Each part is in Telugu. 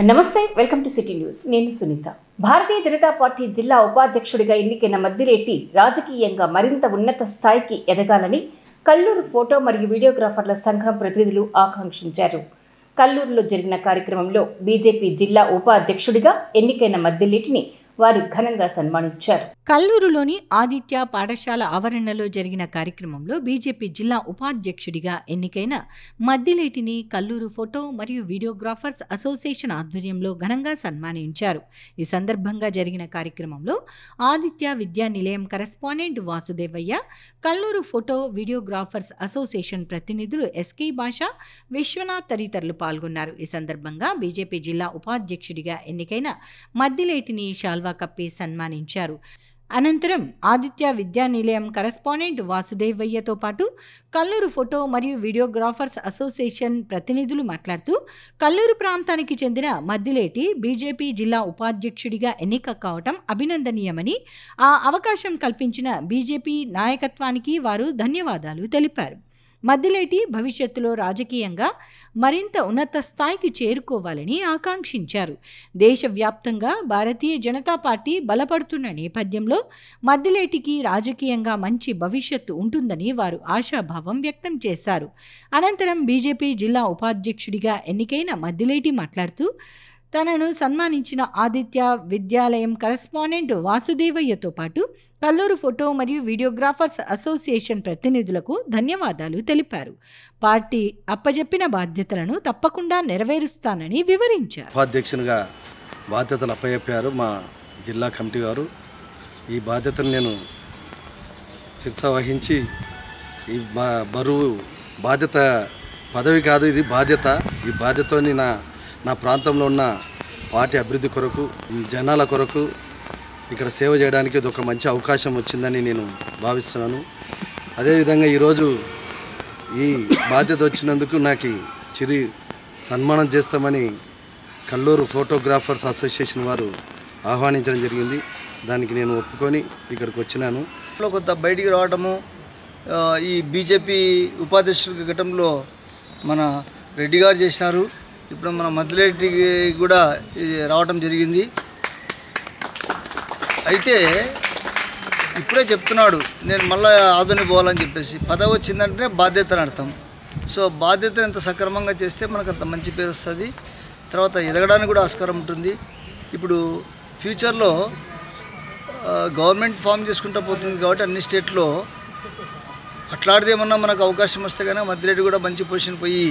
నమస్తే, వెల్కమ్ టు సిటీ న్యూస్. నేను సునీత. భారతీయ జనతా పార్టీ జిల్లా ఉపాధ్యక్షుడిగా ఎన్నికైన మద్దిరెడ్డి రాజకీయంగా మరింత ఉన్నత స్థాయికి ఎదగాలని కల్లూరు ఫోటో మరియు వీడియోగ్రాఫర్ల సంఘం ప్రతినిధులు ఆకాంక్షించారు. కల్లూరులో జరిగిన కార్యక్రమంలో బీజేపీ జిల్లా ఉపాధ్యక్షుడిగా ఎన్నికైన మద్దిరెడ్డిని వారు ఘనంగా సన్మానించారు. కల్లూరులోని ఆదిత్య పాఠశాల ఆవరణలో జరిగిన కార్యక్రమంలో బీజేపీ జిల్లా ఉపాధ్యక్షుడిగా ఎన్నికైన మద్దిలేటిని కల్లూరు ఫోటో మరియు వీడియోగ్రాఫర్స్ అసోసియేషన్ ఆధ్వర్యంలో ఘనంగా సన్మానించారు. ఈ సందర్భంగా జరిగిన కార్యక్రమంలో Aditya Vidya Nilayam correspondent Vasudevaiah, Kalluru photo videographers association ప్రతినిధులు ఎస్కే భాష, విశ్వనాథ్ తదితరులు పాల్గొన్నారు. ఈ సందర్భంగా బీజేపీ జిల్లా ఉపాధ్యక్షుడిగా ఎన్నికైన మద్దిలేటిని శాల్వా కప్పి సన్మానించారు. అనంతరం ఆదిత్య విద్యా నిలయం కరెస్పాండెంట్ వాసుదేవయ్యతో పాటు కల్లూరు ఫోటో మరియు వీడియోగ్రాఫర్స్ అసోసియేషన్ ప్రతినిధులు మాట్లాడుతూ, కల్లూరు ప్రాంతానికి చెందిన మద్దిలేటి బీజేపీ జిల్లా ఉపాధ్యక్షుడిగా ఎన్నిక కావటం అభినందనీయమని, ఆ అవకాశం కల్పించిన బీజేపీ నాయకత్వానికి వారు ధన్యవాదాలు తెలిపారు. మద్దిలేటి భవిష్యత్తులో రాజకీయంగా మరింత ఉన్నత స్థాయికి చేరుకోవాలని ఆకాంక్షించారు. దేశవ్యాప్తంగా భారతీయ జనతా పార్టీ బలపడుతున్న నేపథ్యంలో మద్దిలేటికి రాజకీయంగా మంచి భవిష్యత్తు ఉంటుందని వారు ఆశాభావం వ్యక్తం చేశారు. అనంతరం బీజేపీ జిల్లా ఉపాధ్యక్షుడిగా ఎన్నికైన మద్దిలేటి మాట్లాడుతూ, తనను సన్మానించిన ఆదిత్య విద్యాలయం కరెస్పాండెంట్ వాసుదేవయ్యతో పాటు కల్లూరు ఫోటో మరియు వీడియోగ్రాఫర్స్ అసోసియేషన్ ప్రతినిధులకు ధన్యవాదాలు తెలిపారు. పార్టీ అప్పజెప్పిన బాధ్యతలను తప్పకుండా నెరవేరుస్తానని వివరించారు. ఉపాధ్యక్షునిగా బాధ్యతలు అప్పచెప్పారు మా జిల్లా కమిటీ వారు. ఈ బాధ్యతను నేను శిరస వహించి ఈ బరువు బాధ్యత పదవి కాదు, ఇది బాధ్యత. ఈ బాధ్యతని నా ప్రాంతంలో ఉన్న పార్టీ అభివృద్ధి కొరకు, జనాల కొరకు ఇక్కడ సేవ చేయడానికి ఇది ఒక మంచి అవకాశం వచ్చిందని నేను భావిస్తున్నాను. అదేవిధంగా ఈరోజు ఈ బాధ్యత వచ్చినందుకు నాకు చిరి సన్మానం చేస్తామని కల్లూరు ఫోటోగ్రాఫర్స్ అసోసియేషన్ వారు ఆహ్వానించడం జరిగింది. దానికి నేను ఒప్పుకొని ఇక్కడికి వచ్చినాను. కొంత బయటికి రావడము, ఈ బీజేపీ ఉపాధ్యక్షుల ఘట్టంలో మన రెడ్డి గారు చేసినారు. ఇప్పుడు మన మద్దిలేటికి కూడా రావడం జరిగింది. అయితే ఇప్పుడే చెప్తున్నాడు, నేను మళ్ళీ ఆధునిక పోవాలని చెప్పేసి. పదవి వచ్చిందంటే బాధ్యత అని అర్థం. సో బాధ్యత ఎంత సక్రమంగా చేస్తే మనకు అంత మంచి పేరు వస్తుంది, తర్వాత ఎదగడానికి కూడా ఆస్కారం ఉంటుంది. ఇప్పుడు ఫ్యూచర్లో గవర్నమెంట్ ఫామ్ చేసుకుంటూ పోతుంది కాబట్టి అన్ని స్టేట్లో అట్లాడిదేమన్నా మనకు అవకాశం వస్తే కానీ మద్దిలేటి కూడా మంచి పొజిషన్ పోయి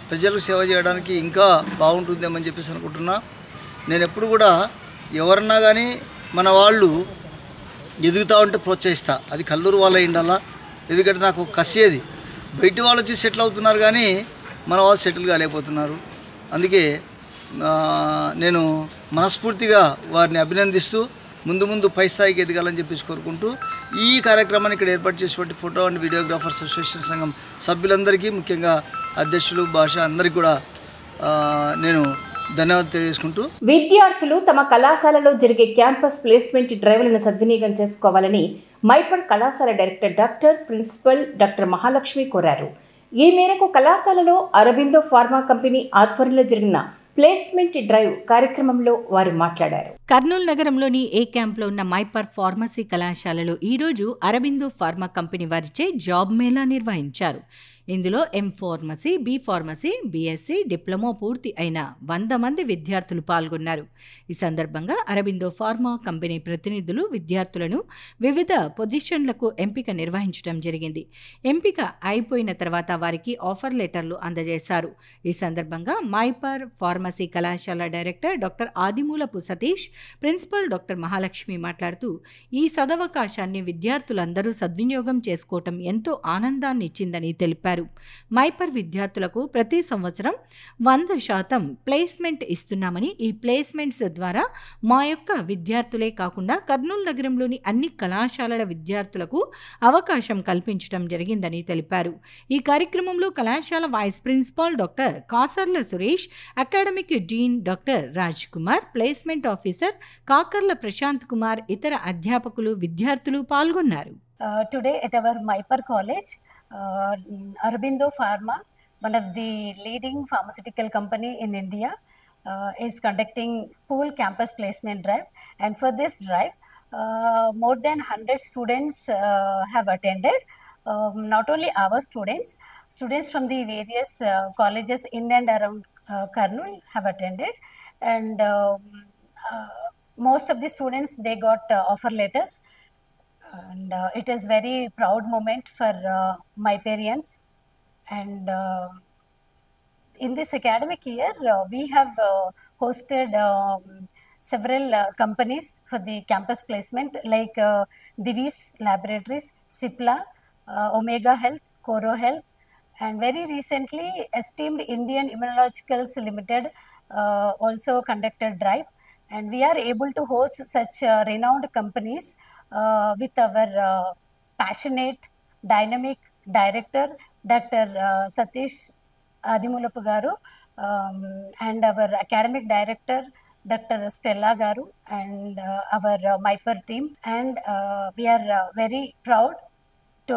ప్రజలకు సేవ చేయడానికి ఇంకా బాగుంటుందేమని చెప్పేసి అనుకుంటున్నా. నేను ఎప్పుడు కూడా ఎవరన్నా కానీ మన వాళ్ళు ఎదుగుతూ ఉంటే ప్రోత్సహిస్తా. అది కల్లూరు వాళ్ళ ఉండాలా, ఎందుకంటే నాకు కసి అది. బయట వాళ్ళు వచ్చి సెటిల్ అవుతున్నారు కానీ మన వాళ్ళు సెటిల్ కాలేకపోతున్నారు. అందుకే నేను మనస్ఫూర్తిగా వారిని అభినందిస్తూ ముందు పై స్థాయికి ఎదగాలని చెప్పేసి కోరుకుంటూ ఈ కార్యక్రమాన్ని ఇక్కడ ఏర్పాటు చేసేటువంటి ఫోటో అండ్ వీడియోగ్రాఫర్స్ అసోసియేషన్ సంఘం సభ్యులందరికీ, ముఖ్యంగా అధ్యక్షులు భాష అందరికీ కూడా నేను ధన్యవాదాలు తెలియజేసుకుంటూ, విద్యార్థులు తమ కళాశాలలో జరిగే క్యాంపస్ ప్లేస్మెంట్ డ్రైవ్లను సద్వినియోగం చేసుకోవాలని మైపర్ కళాశాల director doctor principal doctor Mahalakshmi కోరారు. ఈ మేరకు కళాశాలలో అరబిందో ఫార్మా కంపెనీ ఆధ్వర్యంలో జరిగిన ప్లేస్మెంట్ డ్రైవ్ కార్యక్రమంలో వారు మాట్లాడారు. కర్నూలు నగరంలోని ఏ క్యాంప్లో ఉన్న మైపర్ ఫార్మసీ కళాశాలలో ఈరోజు అరబిందో ఫార్మా కంపెనీ వారిచే జాబ్ మేళా నిర్వహించారు. ఇందులో M pharmacy, B pharmacy, BSc, diploma పూర్తి అయిన 100 మంది విద్యార్థులు పాల్గొన్నారు. ఈ సందర్భంగా అరబిందో ఫార్మా కంపెనీ ప్రతినిధులు విద్యార్థులను వివిధ పొజిషన్లకు ఎంపిక నిర్వహించడం జరిగింది. ఎంపిక అయిపోయిన తర్వాత వారికి ఆఫర్ లెటర్లు అందజేశారు. ఈ సందర్భంగా మైపర్ ఫార్మసీ కళాశాల director doctor Adimulapu Satish, principal doctor Mahalakshmi మాట్లాడుతూ, ఈ సదవకాశాన్ని విద్యార్థులందరూ సద్వినియోగం చేసుకోవటం ఎంతో ఆనందాన్ని ఇచ్చిందని తెలిపారు. మైపర్ విద్యార్థులకు ప్రతి సంవత్సరం 100% ప్లేస్మెంట్ ఇస్తున్నామని, ఈ ప్లేస్మెంట్స్ ద్వారా మా యొక్క విద్యార్థులే కాకుండా కర్నూలు నగరంలోని అన్ని కళాశాలల విద్యార్థులకు అవకాశం కల్పించడం జరిగిందని తెలిపారు. ఈ కార్యక్రమంలో కళాశాల vice principal doctor Kasarla Suresh, academic dean doctor Raj Kumar, placement officer Kakarla Prashant Kumar, ఇతర అధ్యాపకులు, విద్యార్థులు పాల్గొన్నారు. Today at our Maypur College, Aurobindo Pharma, one of the leading pharmaceutical company in India, is conducting pool campus placement drive, and for this drive more than 100 students have attended. Not only our students from the various colleges in and around Kurnool have attended, and most of the students, they got offer letters, and it is very proud moment for my parents. And in this academic year we have hosted several companies for the campus placement, like Divi's Laboratories, Cipla, Omega Health, Coro Health, and very recently esteemed Indian Immunologicals Limited also conducted drive, and we are able to host such renowned companies with our passionate, dynamic director, Dr. Satish Adimulapu Garu, and our academic director, Dr. Stella Garu, and our MIPER team, and we are very proud to,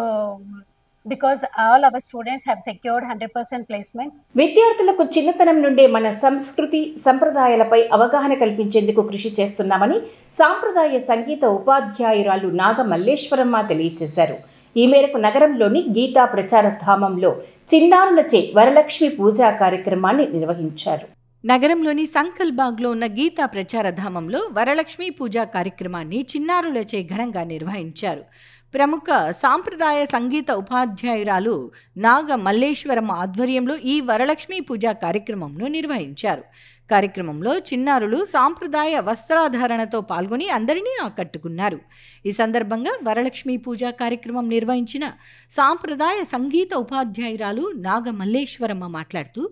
because all our students have secured 100% placements. విద్యార్థులకు చిన్నతనం నుండే మన సంస్కృతి సంప్రదాయాలపై అవగాహన కల్పించేందుకు కృషి చేస్తున్నామని సాంప్రదాయ సంగీత ఉపాధ్యాయురాలు నాగ మల్లేశ్వరమ్మ తెలియజేశారు. ఈ మేరకు నగరంలోని గీతా ప్రచార ధామంలో చిన్నారులచే వరలక్ష్మి పూజా కార్యక్రమాన్ని నిర్వహించారు. నగరంలోని సంకల్బాగ్లో ఉన్న గీతా ప్రచార ధామంలో వరలక్ష్మి పూజా కార్యక్రమాన్ని చిన్నారులచే ఘనంగా నిర్వహించారు. ప్రముఖ సాంప్రదాయ సంగీత ఉపాధ్యాయురాలు నాగ మల్లేశ్వరమ్మ ఆధ్వర్యంలో ఈ వరలక్ష్మి పూజా కార్యక్రమంను నిర్వహించారు. కార్యక్రమంలో చిన్నారులు సాంప్రదాయ వస్త్రాధారణతో పాల్గొని అందరినీ ఆకట్టుకున్నారు. ఈ సందర్భంగా వరలక్ష్మి పూజా కార్యక్రమం నిర్వహించిన సాంప్రదాయ సంగీత ఉపాధ్యాయురాలు నాగ మల్లేశ్వరమ్మ మాట్లాడుతూ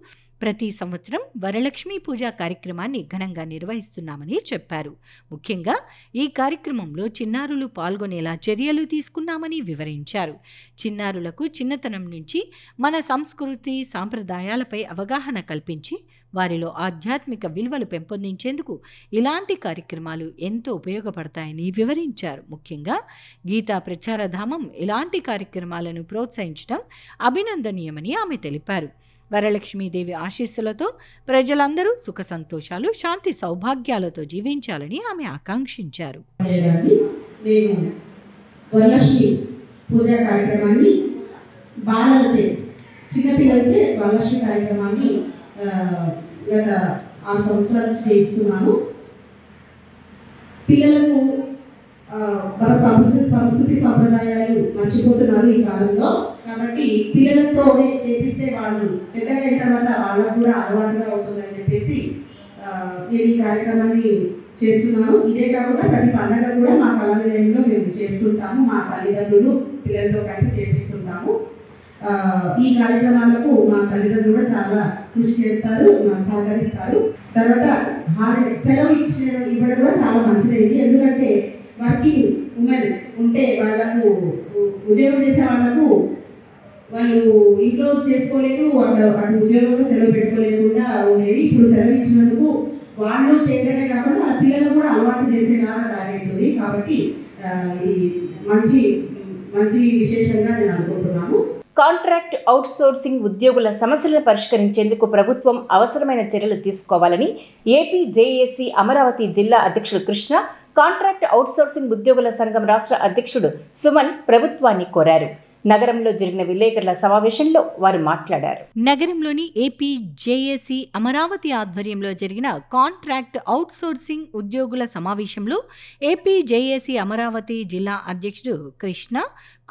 ప్రతి సంవత్సరం వరలక్ష్మి పూజా కార్యక్రమాన్ని ఘనంగా నిర్వహిస్తున్నామని చెప్పారు. ముఖ్యంగా ఈ కార్యక్రమంలో చిన్నారులు పాల్గొనేలా చర్యలు తీసుకున్నామని వివరించారు. చిన్నారులకు చిన్నతనం నుంచి మన సంస్కృతి సాంప్రదాయాలపై అవగాహన కల్పించి వారిలో ఆధ్యాత్మిక విలువలు పెంపొందించేందుకు ఇలాంటి కార్యక్రమాలు ఎంతో ఉపయోగపడతాయని వివరించారు. ముఖ్యంగా గీతా ప్రచారధామం ఇలాంటి కార్యక్రమాలను ప్రోత్సహించడం అభినందనీయమని ఆమె తెలిపారు. వరలక్ష్మీదేవి ఆశీస్సులతో ప్రజలందరూ సుఖ సంతోషాలు, శాంతి సౌభాగ్యాలతో జీవించాలని ఆమె ఆకాంక్షించారు. వరలక్ష్మి పూజా కార్యక్రమాన్ని బాలలచే, చిన్నపిల్లలచే వరలక్ష్మి కార్యక్రమాన్ని గత 6 సంవత్సరాలు చేస్తున్నాము. పిల్లలకు మన సంస్కృతి సంప్రదాయాలు మర్చిపోతున్నారు ఈ కాలంలో. కాబట్టి పిల్లలతోనే చేపిస్తే వాళ్ళు పెద్దగా అయిన తర్వాత వాళ్ళకు కూడా అలవాటుగా అవుతుందని చెప్పేసి నేను ఈ కార్యక్రమాన్ని చేస్తున్నాను. ఇదే కాకుండా ప్రతి పండుగ కూడా మా కళానిలయంలో మేము చేసుకుంటాము. మా తల్లిదండ్రులు పిల్లలతో కలిపి చేపిస్తుంటాము. ఈ కార్యక్రమాలకు మా తల్లిదండ్రులు కూడా చాలా కృషి చేస్తారు, సహకరిస్తారు. తర్వాత సెలవు ఇవ్వడం కూడా చాలా మంచిదైంది. ఎందుకంటే వర్కింగ్ ఉమెన్ ఉంటే వాళ్ళకు ఉద్యోగం చేసే వాళ్ళకు వాళ్ళు ఇంట్లో చేసుకోలేదు, అటు ఉద్యోగంలో సెలవు పెట్టుకోలేకుండా ఉండేది. ఇప్పుడు సెలవు ఇచ్చినందుకు వాళ్ళు చేయడమే కాకుండా వాళ్ళ పిల్లలు కూడా అలవాటు చేసేలాగా తయారవుతుంది. కాబట్టి ఇది మంచి విశేషంగా నేను అనుకుంటున్నాను. కాంట్రాక్ట్ అవుట్సోర్సింగ్ ఉద్యోగుల సమస్యలను పరిష్కరించేందుకు ప్రభుత్వం అవసరమైన చర్యలు తీసుకోవాలని ఏపీ జేఏసీ అమరావతి జిల్లా అధ్యక్షుడు కృష్ణ, కాంట్రాక్ట్ అవుట్సోర్సింగ్ ఉద్యోగుల సంఘం రాష్ట్ర అధ్యక్షుడు సుమన్ ప్రభుత్వాన్ని కోరారు. నగరంలో జరిగిన విలేకరుల సమావేశంలో వారు మాట్లాడారు. నగరంలోని ఏపీ జేఏసీ అమరావతి ఆధ్వర్యంలో జరిగిన కాంట్రాక్ట్ అవుట్సోర్సింగ్ ఉద్యోగుల సమావేశంలో ఏపీ జేఏసీ అమరావతి జిల్లా అధ్యక్షుడు కృష్ణ,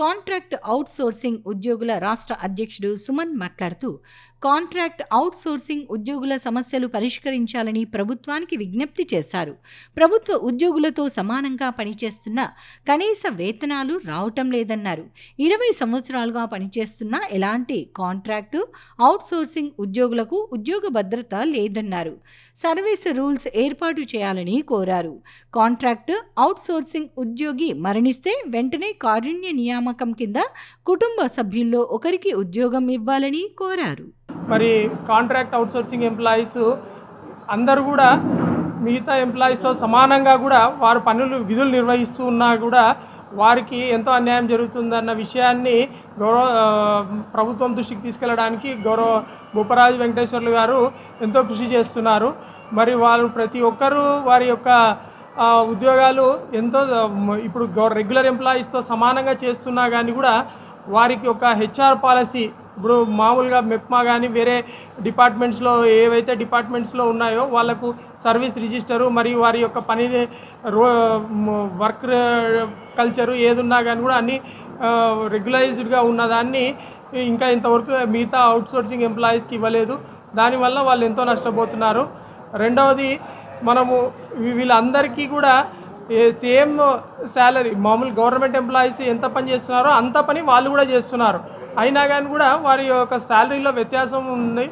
కాంట్రాక్ట్ అవుట్సోర్సింగ్ ఉద్యోగుల రాష్ట్ర అధ్యక్షుడు సుమన్ మాట్లాడుతూ కాంట్రాక్ట్ అవుట్సోర్సింగ్ ఉద్యోగుల సమస్యలు పరిష్కరించాలని ప్రభుత్వానికి విజ్ఞప్తి చేశారు. ప్రభుత్వ ఉద్యోగులతో సమానంగా పనిచేస్తున్న కనీస వేతనాలు రావటం లేదన్నారు. 20 సంవత్సరాలుగా పనిచేస్తున్న ఎలాంటి కాంట్రాక్టు అవుట్సోర్సింగ్ ఉద్యోగులకు ఉద్యోగ భద్రత లేదన్నారు. సర్వీస్ రూల్స్ ఏర్పాటు చేయాలని కోరారు. కాంట్రాక్ట్ అవుట్సోర్సింగ్ ఉద్యోగి మరణిస్తే వెంటనే కారుణ్య నియామకం కింద కుటుంబ సభ్యుల్లో ఒకరికి ఉద్యోగం ఇవ్వాలని కోరారు. మరి కాంట్రాక్ట్ అవుట్సోర్సింగ్ ఎంప్లాయీస్ అందరూ కూడా మిగతా ఎంప్లాయీస్తో సమానంగా కూడా వారు విధులు నిర్వహిస్తూ ఉన్నా కూడా వారికి ఎంతో అన్యాయం జరుగుతుందన్న విషయాన్ని ప్రభుత్వం దృష్టికి తీసుకెళ్లడానికి గౌరవ బొప్పరాజు వెంకటేశ్వర్లు గారు ఎంతో కృషి చేస్తున్నారు. మరి వాళ్ళు ప్రతి ఒక్కరూ వారి యొక్క ఉద్యోగాలు ఎంతో ఇప్పుడు రెగ్యులర్ ఎంప్లాయీస్తో సమానంగా చేస్తున్నా కానీ కూడా వారికి ఒక హెచ్ఆర్ పాలసీ ఇప్పుడు మామూలుగా మెప్మా కానీ వేరే డిపార్ట్మెంట్స్లో ఏవైతే డిపార్ట్మెంట్స్లో ఉన్నాయో వాళ్ళకు సర్వీస్ రిజిస్టరు మరియు వారి యొక్క పని వర్క్ కల్చరు ఏదున్నా కానీ కూడా అన్నీ రెగ్యులైజ్డ్గా ఉన్నదాన్ని ఇంకా ఇంతవరకు మిగతా అవుట్సోర్సింగ్ ఎంప్లాయీస్కి ఇవ్వలేదు. దానివల్ల వాళ్ళు ఎంతో నష్టపోతున్నారు. రెండవది మనము వీళ్ళందరికీ కూడా సేమ్ శాలరీ మామూలు గవర్నమెంట్ ఎంప్లాయీస్ ఎంత పని చేస్తున్నారో అంత పని వాళ్ళు కూడా చేస్తున్నారు. అయినా కానీ కూడా వారి యొక్క శాలరీలో వ్యత్యాసం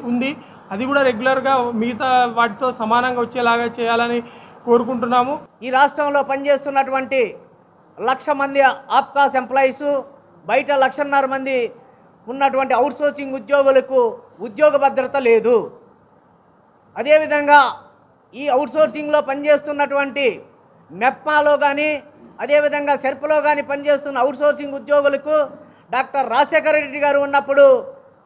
ఉంది. అది కూడా రెగ్యులర్గా మిగతా వాటితో సమానంగా వచ్చేలాగా చేయాలని కోరుకుంటున్నాము. ఈ రాష్ట్రంలో పనిచేస్తున్నటువంటి 1,00,000 మంది ఆప్కాస్ ఎంప్లాయీసు, బయట 1,50,000 మంది ఉన్నటువంటి అవుట్సోర్సింగ్ ఉద్యోగులకు ఉద్యోగ భద్రత లేదు. అదేవిధంగా ఈ అవుట్సోర్సింగ్లో పనిచేస్తున్నటువంటి మెప్మాలో కానీ అదేవిధంగా సెర్ప్లో కానీ పనిచేస్తున్న అవుట్సోర్సింగ్ ఉద్యోగులకు డాక్టర్ రాజశేఖర రెడ్డి గారు ఉన్నప్పుడు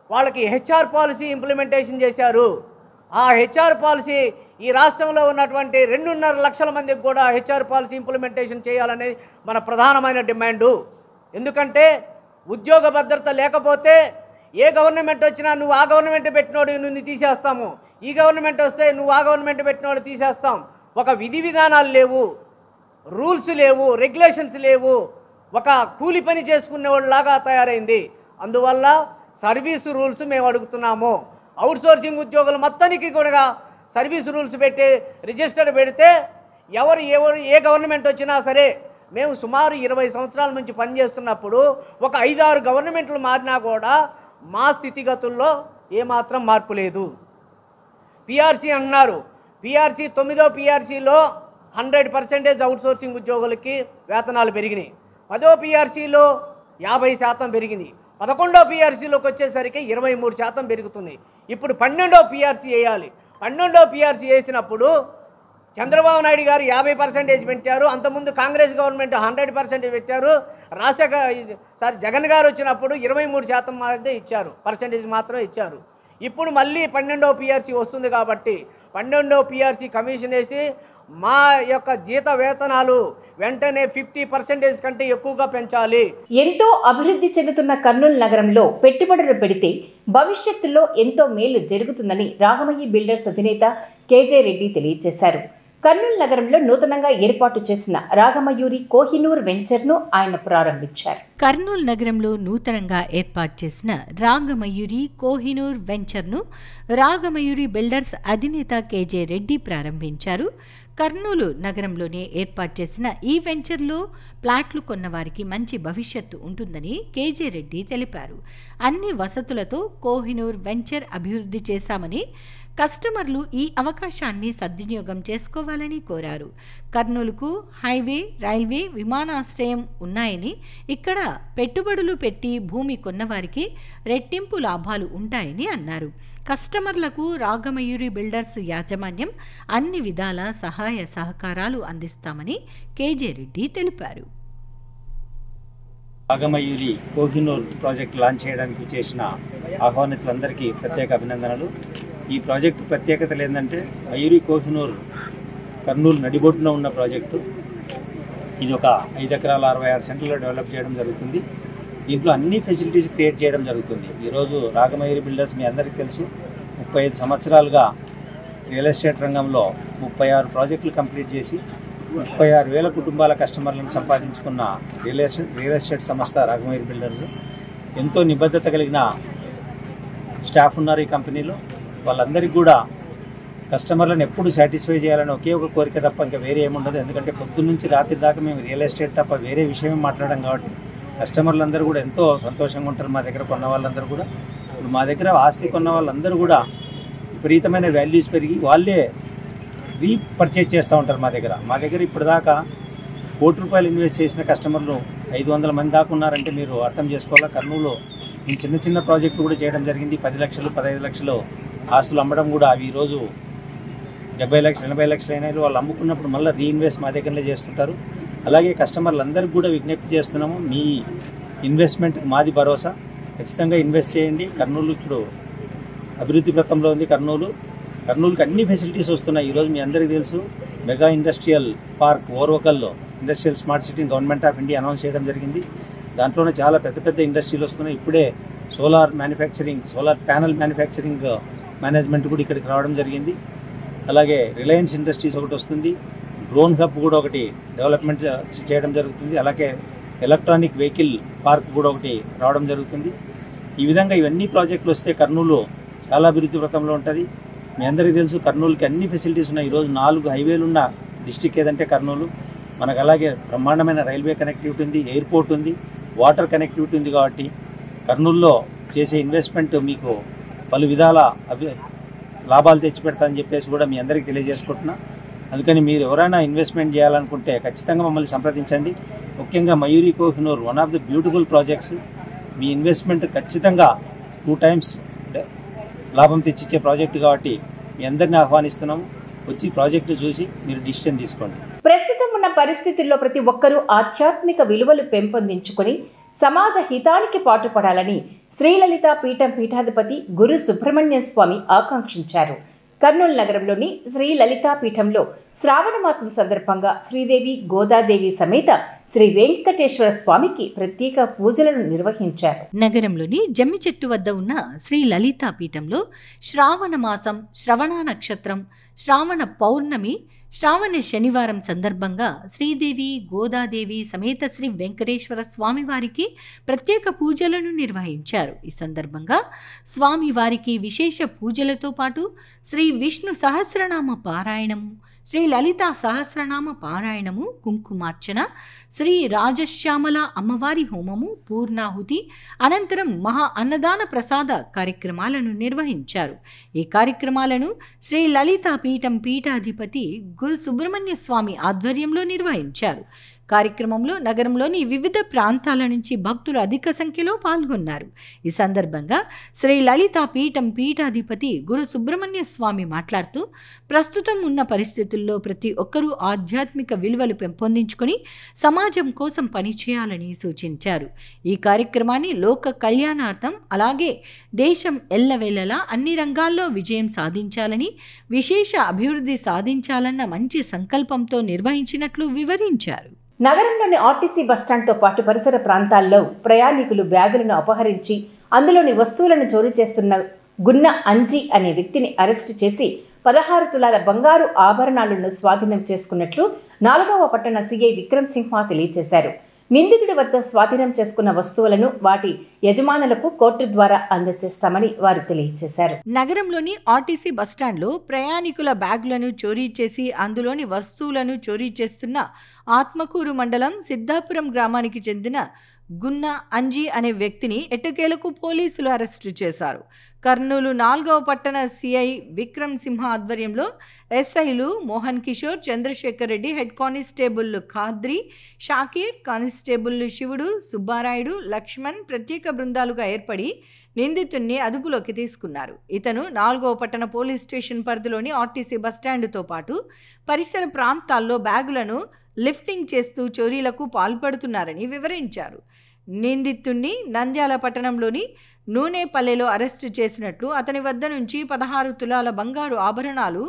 వాళ్ళకి హెచ్ఆర్ పాలసీ ఇంప్లిమెంటేషన్ చేశారు. ఆ హెచ్ఆర్ పాలసీ ఈ రాష్ట్రంలో ఉన్నటువంటి 2.5 లక్షల మందికి కూడా హెచ్ఆర్ పాలసీ ఇంప్లిమెంటేషన్ చేయాలనేది మన ప్రధానమైన డిమాండు. ఎందుకంటే ఉద్యోగ భద్రత లేకపోతే ఏ గవర్నమెంట్ వచ్చినా నువ్వు ఆ గవర్నమెంట్ పెట్టినోడు నిన్ను తీసేస్తాము, ఈ గవర్నమెంట్ వస్తే నువ్వు ఆ గవర్నమెంట్ పెట్టినోడు తీసేస్తాం. ఒక విధి విధానాలు లేవు, రూల్స్ లేవు, రెగ్యులేషన్స్ లేవు. ఒక కూలి పని చేసుకునేవాళ్ళలాగా తయారైంది. అందువల్ల సర్వీసు రూల్స్ మేము అడుగుతున్నాము. అవుట్సోర్సింగ్ ఉద్యోగులు మొత్తానికి కూడా సర్వీస్ రూల్స్ పెట్టి రిజిస్టర్ పెడితే ఎవరు ఏ గవర్నమెంట్ వచ్చినా సరే, మేము సుమారు 20 సంవత్సరాల నుంచి పనిచేస్తున్నప్పుడు ఒక 5-6 గవర్నమెంట్లు మారినా కూడా మా స్థితిగతుల్లో ఏమాత్రం మార్పు లేదు. పిఆర్సీ అన్నారు, పిఆర్సీ 9వ పిఆర్సీలో 100% అవుట్సోర్సింగ్ ఉద్యోగులకి వేతనాలు పెరిగినాయి. 10వ పిఆర్సీలో 50% పెరిగింది. 11వ పిఆర్సీలోకి వచ్చేసరికి 23% పెరుగుతుంది. ఇప్పుడు 12వ పిఆర్సీ వేయాలి. 12వ పిఆర్సీ వేసినప్పుడు చంద్రబాబు నాయుడు గారు 50% పెట్టారు. అంతకుముందు కాంగ్రెస్ గవర్నమెంట్ 100% పెట్టారు. జగన్ గారు వచ్చినప్పుడు 23% మాత్రమే ఇచ్చారు, పర్సెంటేజ్ మాత్రమే ఇచ్చారు. ఇప్పుడు మళ్ళీ 12వ పిఆర్సీ వస్తుంది కాబట్టి 12వ పిఆర్సీ కమిషన్ వేసి మా యొక్క జీత వేతనాలు వెంటనే 50% కంటే ఎక్కువగా పెంచాలి. ఎంతో అభివృద్ధి చెందుతున్న కర్నూలు నగరంలో పెట్టుబడులు పెడితే భవిష్యత్తులో ఎంతో మేలు జరుగుతుందని రాగమయ్యి బిల్డర్స్ అధినేత కేజే రెడ్డి తెలియజేశారు. కర్నూలు నగరంలో నూతనంగా ఏర్పాటు చేసిన రాగమయూరి కోహినూర్ వెంచర్ను ఆయన ప్రారంభించారు. కర్నూలు నగరంలో నూతనంగా ఏర్పాటు చేసిన రాగమయూరి కోహినూర్ వెంచర్ను రాగమయూరి బిల్డర్స్ అధినేత కేజే రెడ్డి ప్రారంభించారు. కర్నూలు నగరంలోనే ఏర్పాటు చేసిన ఈ వెంచర్లో ప్లాట్లు కొన్నవారికి మంచి భవిష్యత్తు ఉంటుందని కేజే రెడ్డి తెలిపారు. అన్ని వసతులతో కోహినూర్ వెంచర్ అభివృద్ధి చేశామని, కస్టమర్లు ఈ అవకాశాన్ని సద్వినియోగం చేసుకోవాలని కోరారు. కర్నూలుకు హైవే, రైల్వే, విమానాశ్రయం ఉన్నాయని, ఇక్కడ పెట్టుబడులు పెట్టి భూమి కొన్నవారికి రెట్టింపు లాభాలు ఉంటాయని అన్నారు. కస్టమర్లకు రాగమయూరి బిల్డర్స్ యాజమాన్యం అన్ని విధాల సహాయ సహకారాలు అందిస్తామని కేజే రెడ్డి తెలిపారు. రాగమయూరి కోహినూర్ ప్రాజెక్ట్ లాంచ్ చేయడానికి చేసిన ఆహ్వానితులందరికీ ప్రత్యేక అభినందనలు. ఈ ప్రాజెక్టు ప్రత్యేకతలు ఏంటంటే, మయూరి కోహినూర్ కర్నూలు నడిబొడ్డున ఉన్న ప్రాజెక్టు. ఇది ఒక 5 ఎకరాల 66 సెంట్లలో డెవలప్ చేయడం జరుగుతుంది. దీంట్లో అన్ని ఫెసిలిటీస్ క్రియేట్ చేయడం జరుగుతుంది. ఈరోజు రాగమయూరి బిల్డర్స్ మీ అందరికీ తెలుసు, 35 సంవత్సరాలుగా రియల్ ఎస్టేట్ రంగంలో 36 ప్రాజెక్టులు కంప్లీట్ చేసి 36,000 కుటుంబాల కస్టమర్లను సంపాదించుకున్న రియల్ ఎస్టేట్ సంస్థ రాగమయూరి బిల్డర్స్. ఎంతో నిబద్ధత కలిగిన స్టాఫ్ ఉన్నారు ఈ కంపెనీలో. వాళ్ళందరికీ కూడా కస్టమర్లను ఎప్పుడు సాటిస్ఫై చేయాలని ఒకే ఒక కోరిక తప్ప ఇంకా వేరే ఏముండదు. ఎందుకంటే పొద్దున్న నుంచి రాత్రి దాకా మేము రియల్ ఎస్టేట్ తప్ప వేరే విషయం మాట్లాడడం కాబట్టి కస్టమర్లందరూ కూడా ఎంతో సంతోషంగా ఉంటారు. మా దగ్గర కొన్న వాళ్ళందరూ కూడా, ఇప్పుడు మా దగ్గర ఆస్తి కొన్న వాళ్ళందరూ కూడా విపరీతమైన వాల్యూస్ పెరిగి వాళ్ళే రీపర్చేజ్ చేస్తూ ఉంటారు మా దగ్గర. ఇప్పుడు దాకా ₹1,00,00,000 ఇన్వెస్ట్ చేసిన కస్టమర్లు 500 మంది దాకా ఉన్నారంటే మీరు అర్థం చేసుకోవాలా. కర్నూలులో మేము చిన్న చిన్న ప్రాజెక్టులు కూడా చేయడం జరిగింది. 10 లక్షలు 15 లక్షలు ఆస్తులు అమ్మడం కూడా అవి ఈరోజు 70 లక్షలు 80 లక్షలు అయినా వాళ్ళు అమ్ముకున్నప్పుడు మళ్ళీ రీఇన్వెస్ట్ మా దగ్గరనే చేస్తుంటారు. అలాగే కస్టమర్లందరికీ కూడా విజ్ఞప్తి చేస్తున్నాము, మీ ఇన్వెస్ట్మెంట్కి మాది భరోసా. ఖచ్చితంగా ఇన్వెస్ట్ చేయండి. కర్నూలు ఇప్పుడు అభివృద్ధి పథంలో ఉంది. కర్నూలు కర్నూలుకి అన్ని ఫెసిలిటీస్ వస్తున్నాయి. ఈరోజు మీ అందరికీ తెలుసు, మెగా ఇండస్ట్రియల్ పార్క్ ఓర్వకల్లో ఇండస్ట్రియల్ స్మార్ట్ సిటీని గవర్నమెంట్ ఆఫ్ ఇండియా అనౌన్స్ చేయడం జరిగింది. దాంట్లోనే చాలా పెద్ద పెద్ద ఇండస్ట్రీలు వస్తున్నాయి. ఇప్పుడే సోలార్ ప్యానల్ మ్యానుఫ్యాక్చరింగ్ మేనేజ్మెంట్ కూడా ఇక్కడికి రావడం జరిగింది. అలాగే రిలయన్స్ ఇండస్ట్రీస్ ఒకటి వస్తుంది, డ్రోన్ హబ్ కూడా ఒకటి డెవలప్మెంట్ చేయడం జరుగుతుంది. అలాగే ఎలక్ట్రానిక్ వెహికల్ పార్క్ కూడా ఒకటి రావడం జరుగుతుంది. ఈ విధంగా ఇవన్నీ ప్రాజెక్టులు వస్తే కర్నూలు చాలా అభివృద్ధి వ్రతంలో ఉంటుంది. మీ అందరికీ తెలుసు, కర్నూలుకి అన్ని ఫెసిలిటీస్ ఉన్నాయి. ఈరోజు 4 హైవేలు ఉన్న డిస్టిక్ ఏదంటే కర్నూలు. మనకు అలాగే బ్రహ్మాండమైన రైల్వే కనెక్టివిటీ ఉంది, ఎయిర్పోర్ట్ ఉంది, వాటర్ కనెక్టివిటీ ఉంది. కాబట్టి కర్నూలులో చేసే ఇన్వెస్ట్మెంట్ మీకు పలు విధాల లాభాలు తెచ్చిపెడతానని చెప్పేసి కూడా మీ అందరికీ తెలియజేసుకుంటున్నా. అందుకని మీరు ఎవరైనా ఇన్వెస్ట్మెంట్ చేయాలనుకుంటే ఖచ్చితంగా మమ్మల్ని సంప్రదించండి. ముఖ్యంగా Mayuri Kohinoor one of the beautiful projects. Me investment ఖచ్చితంగా 2 times లాభం తెచ్చిచ్చే ప్రాజెక్టు కాబట్టి మీ అందరినీ ఆహ్వానిస్తున్నాము. వచ్చి ప్రాజెక్టు చూసి మీరు డిసిషన్ తీసుకోండి. ప్రస్తుతం ఉన్న పరిస్థితుల్లో ప్రతి ఒక్కరూ ఆధ్యాత్మిక విలువలు పెంపొందించుకొని సమాజ హితానికి పాటుపడాలని శ్రీలలిత పీఠం పీఠాధిపతి గురు సుబ్రహ్మణ్య స్వామి ఆకాంక్షించారు. కర్నూలు నగరంలోని శ్రీ లలితా పీఠంలో శ్రావణ మాసం సందర్భంగా శ్రీదేవి గోదాదేవి సమేత శ్రీ వెంకటేశ్వర స్వామికి ప్రత్యేక పూజలను నిర్వహించారు. నగరంలోని జమ్మి చెట్టు వద్ద ఉన్న శ్రీ లలితా పీఠంలో శ్రావణ మాసం, శ్రవణ నక్షత్రం, శ్రావణ పౌర్ణమి, శ్రావణ శనివారం సందర్భంగా శ్రీదేవి గోదాదేవి సమేత శ్రీ వెంకటేశ్వర స్వామివారికి ప్రత్యేక పూజలను నిర్వహించారు. ఈ సందర్భంగా స్వామివారికి విశేష పూజలతో పాటు శ్రీ విష్ణు సహస్రనామ పారాయణము, శ్రీ లలితా సహస్రనామ పారాయణము, కుంకుమార్చన, శ్రీ రాజశ్యామల అమ్మవారి హోమము, పూర్ణాహుతి, అనంతరం మహా అన్నదాన ప్రసాద కార్యక్రమాలను నిర్వహించారు. ఈ కార్యక్రమాలను శ్రీ లలితా పీఠం పీఠాధిపతి గురు సుబ్రహ్మణ్య స్వామి ఆధ్వర్యంలో నిర్వహించారు. కార్యక్రమంలో నగరంలోని వివిధ ప్రాంతాల నుంచి భక్తులు అధిక సంఖ్యలో పాల్గొన్నారు. ఈ సందర్భంగా శ్రీ లలితా పీఠం పీఠాధిపతి గురు సుబ్రహ్మణ్య స్వామి మాట్లాడుతూ, ప్రస్తుతం ఉన్న పరిస్థితుల్లో ప్రతి ఒక్కరూ ఆధ్యాత్మిక విలువలు పెంపొందించుకొని సమాజం కోసం పనిచేయాలని సూచించారు. ఈ కార్యక్రమాన్ని లోక కళ్యాణార్థం, అలాగే దేశం ఎల్లవేళలా అన్ని రంగాల్లో విజయం సాధించాలని, విశేష అభివృద్ధి సాధించాలన్న మంచి సంకల్పంతో నిర్వహించినట్లు వివరించారు. నగరంలోని ఆర్టీసీ బస్టాండ్తో పాటు పరిసర ప్రాంతాల్లో ప్రయాణికులు బ్యాగులను అపహరించి అందులోని వస్తువులను చోరీ చేస్తున్న గున్న అంజీ అనే వ్యక్తిని అరెస్టు చేసి 16 తులాల బంగారు ఆభరణాలను స్వాధీనం చేసుకున్నట్లు 4వ పట్టణ సిఐ విక్రమ్ సింహ తెలియజేశారు. నిందితుడి వద్ద స్వాధీనం చేసుకున్న వస్తువులను వాటి యజమానులకు కోర్టు ద్వారా అందజేస్తామని వారు తెలియజేశారు. నగరంలోని ఆర్టీసీ బస్టాండ్లో ప్రయాణికుల బ్యాగులను చోరీ చేసి అందులోని వస్తువులను చోరీ చేస్తున్న ఆత్మకూరు మండలం సిద్ధాపురం గ్రామానికి చెందిన గున్న అంజీ అనే వ్యక్తిని ఎట్టకేలకు పోలీసులు అరెస్టు చేశారు. కర్నూలు 4వ పట్టణ సిఐ విక్రమ్ సింహ ఆధ్వర్యంలో ఎస్ఐలు Mohan Kishore, Chandrashekar Reddy, head constable Khadri, Shakir, constable Shivudu, Subbarayudu, Laxman ప్రత్యేక బృందాలుగా ఏర్పడి నిందితుడిని అదుపులోకి తీసుకున్నారు. ఇతను 4వ పట్టణ పోలీస్ స్టేషన్ పరిధిలోని ఆర్టీసీ బస్టాండ్తో పాటు పరిసర ప్రాంతాల్లో బ్యాగులను లిఫ్టింగ్ చేస్తూ చోరీలకు పాల్పడుతున్నారని వివరించారు. నిందితుడిని నంద్యాల పట్టణంలోని నూనెపల్లెలో అరెస్టు చేసినట్లు, అతని వద్ద నుంచి 16 తులాల బంగారు ఆభరణాలు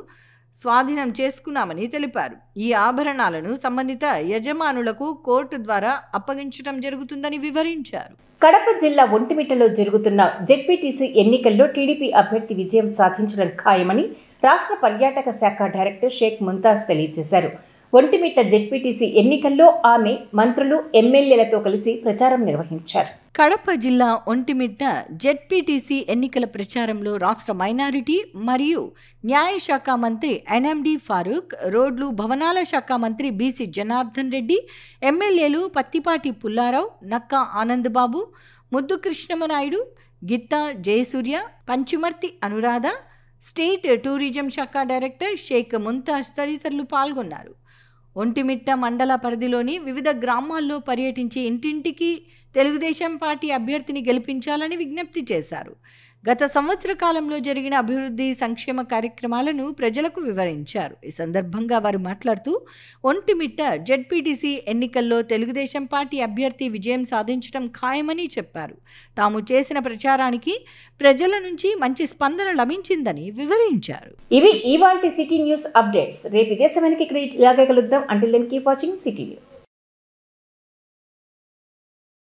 స్వాధీనం చేసుకున్నామని తెలిపారు. ఈ ఆభరణాలను సంబంధిత యజమానులకు కోర్టు ద్వారా అప్పగించడం జరుగుతుందని వివరించారు. కడప జిల్లా ఒంటిమిట్టలో జరుగుతున్న జెడ్పీటీసీ ఎన్నికల్లో టీడీపీ అభ్యర్థి విజయం సాధించడం ఖాయమని రాష్ట్ర పర్యాటక శాఖ డైరెక్టర్ షేక్ ముంతాజ్ తెలియజేశారు. ఒంటిమిట్ట జెడ్పీటీసీ ఎన్నికల్లో ఆమె మంత్రులు, ఎమ్మెల్యేలతో కలిసి ప్రచారం నిర్వహించారు. కడప జిల్లా ఒంటిమిట్ట జెడ్పీటీసీ ఎన్నికల ప్రచారంలో రాష్ట్ర మైనారిటీ మరియు న్యాయశాఖ మంత్రి ఎన్ఎండి ఫారూక్, రోడ్లు భవనాల శాఖ మంత్రి బీసీ జనార్దన్ రెడ్డి, ఎమ్మెల్యేలు పత్తిపాటి పుల్లారావు, నక్కా ఆనందబాబు, ముద్దు కృష్ణమనాయుడు, గిత్తా జయసూర్య, పంచుమర్తి అనురాధ, స్టేట్ టూరిజం శాఖ డైరెక్టర్ షేక్ ముంతాజ్ తదితరులు పాల్గొన్నారు. ఒంటిమిట్ట మండల పరిధిలోని వివిధ గ్రామాల్లో పర్యటించి ఇంటింటికి తెలుగుదేశం పార్టీ అభ్యర్థిని గెలిపించాలని విజ్ఞప్తి చేశారు. గత సంవత్సర కాలంలో జరిగిన అభివృద్ధి సంక్షేమ కార్యక్రమాలను ప్రజలకు వివరించారు. ఈ సందర్భంగా వారు మాట్లాడుతూ ఒంటిమిట్ట జెడ్పీటీసీ ఎన్నికల్లో తెలుగుదేశం పార్టీ అభ్యర్థి విజయం సాధించడం ఖాయమని చెప్పారు. తాము చేసిన ప్రచారానికి ప్రజల నుంచి మంచి స్పందన లభించిందని వివరించారు. ఇవి ఇవాల్టి సిటీ న్యూస్ అప్డేట్స్. రేపు ఇదే సమయానికి ఇక్కడ ఇలాగే కలుద్దాం. Until then keep watching city news.